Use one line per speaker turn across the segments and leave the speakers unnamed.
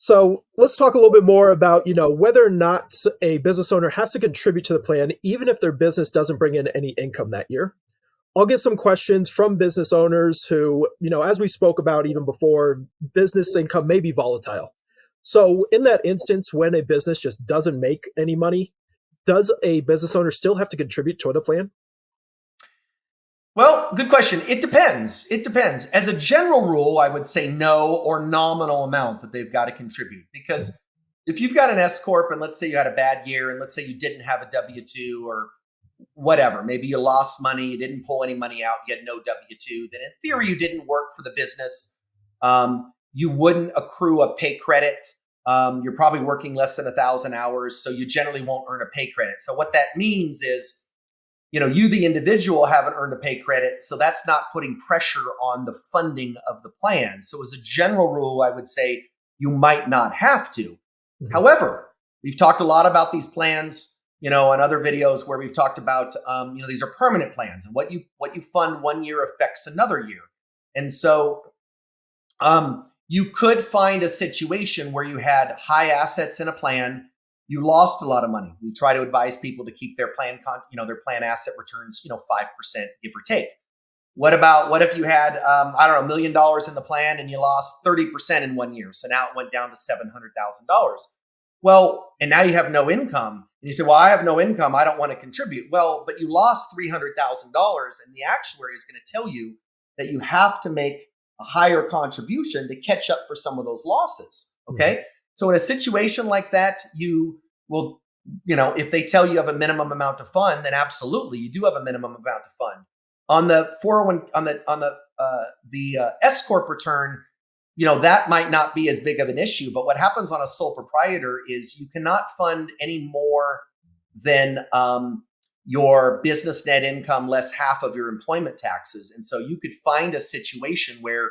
So let's talk a little bit more about, whether or not a business owner has to contribute to the plan, even if their business doesn't bring in any income that year. I'll get some questions from business owners who, as we spoke about even before, business income may be volatile. So in that instance, when a business just doesn't make any money, does a business owner still have to contribute toward the plan?
Well, good question. It depends. It depends. As a general rule, I would say no or nominal amount that they've got to contribute. Because if you've got an S Corp and let's say you had a bad year and let's say you didn't have a W-2 or whatever, maybe you lost money, you didn't pull any money out, you had no W-2, then in theory, you didn't work for the business. You wouldn't accrue a pay credit. You're probably working less than 1,000 hours, so you generally won't earn a pay credit. So what that means is, you, the individual, haven't earned a pay credit. So that's not putting pressure on the funding of the plan. So as a general rule, I would say you might not have to. Mm-hmm. However, we've talked a lot about these plans, in other videos where we've talked about, these are permanent plans, and what you fund one year affects another year. And so you could find a situation where you had high assets in a plan. You lost a lot of money. We try to advise people to keep their plan, their plan asset returns, 5% give or take. What if you had, $1 million in the plan and you lost 30% in 1 year? So now it went down to $700,000. Well, and now you have no income. And you say, well, I have no income. I don't want to contribute. Well, but you lost $300,000 and the actuary is going to tell you that you have to make a higher contribution to catch up for some of those losses. Okay. Mm-hmm. So in a situation like that, you will, if they tell you have a minimum amount to fund, then absolutely you do have a minimum amount to fund. On the 401, on the S Corp return, that might not be as big of an issue. But what happens on a sole proprietor is you cannot fund any more than your business net income less half of your employment taxes. And so you could find a situation where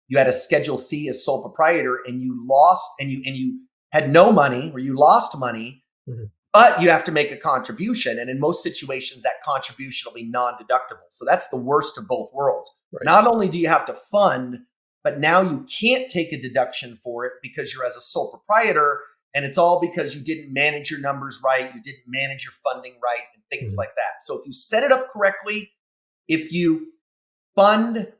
you had a Schedule C as sole proprietor and you lost and you had no money or you lost money, mm-hmm. but you have to make a contribution. And in most situations, that contribution will be non-deductible. So that's the worst of both worlds. Right. Not only do you have to fund, but now you can't take a deduction for it because you're as a sole proprietor. And it's all because you didn't manage your numbers right. You didn't manage your funding right and things mm-hmm. like that. So if you set it up correctly, if you fund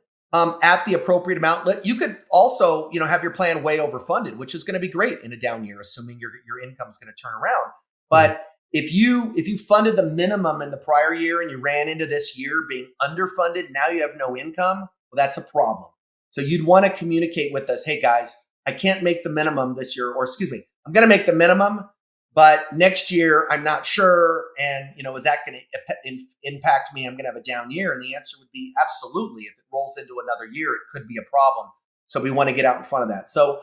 at the appropriate amount, you could also, have your plan way overfunded, which is going to be great in a down year, assuming your income is going to turn around. But mm-hmm. if you funded the minimum in the prior year and you ran into this year being underfunded, now you have no income. Well, that's a problem. So you'd want to communicate with us. Hey guys, I can't make the minimum this year, or excuse me, I'm going to make the minimum, but next year I'm not sure. And, is that going to impact me? I'm going to have a down year. And the answer would be absolutely. If it rolls into another year, it could be a problem. So we want to get out in front of that. So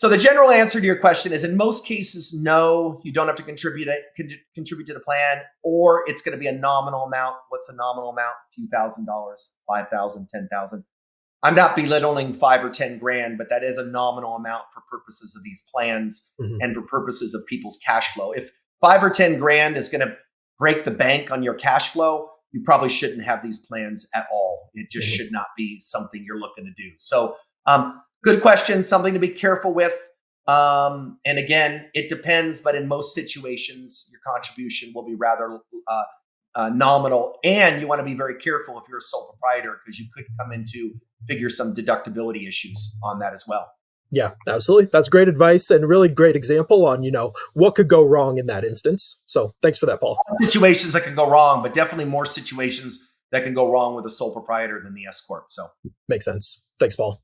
the general answer to your question is in most cases, no, you don't have to contribute to the plan, or it's going to be a nominal amount. What's a nominal amount? A few $1,000, $5,000, $10,000. I'm not belittling $5 or $10,000, but that is a nominal amount for purposes of these plans mm-hmm. and for purposes of people's cash flow. If $5 or $10,000 is going to break the bank on your cash flow, you probably shouldn't have these plans at all. It just mm-hmm. should not be something you're looking to do. So, good question, something to be careful with. And again, it depends, but in most situations, your contribution will be rather nominal. And you want to be very careful if you're a sole proprietor, because you could come into figure some deductibility issues on that as well.
Yeah, absolutely. That's great advice and really great example on, what could go wrong in that instance. So thanks for that, Paul.
Situations that can go wrong, but definitely more situations that can go wrong with a sole proprietor than the S Corp. So
makes sense. Thanks, Paul.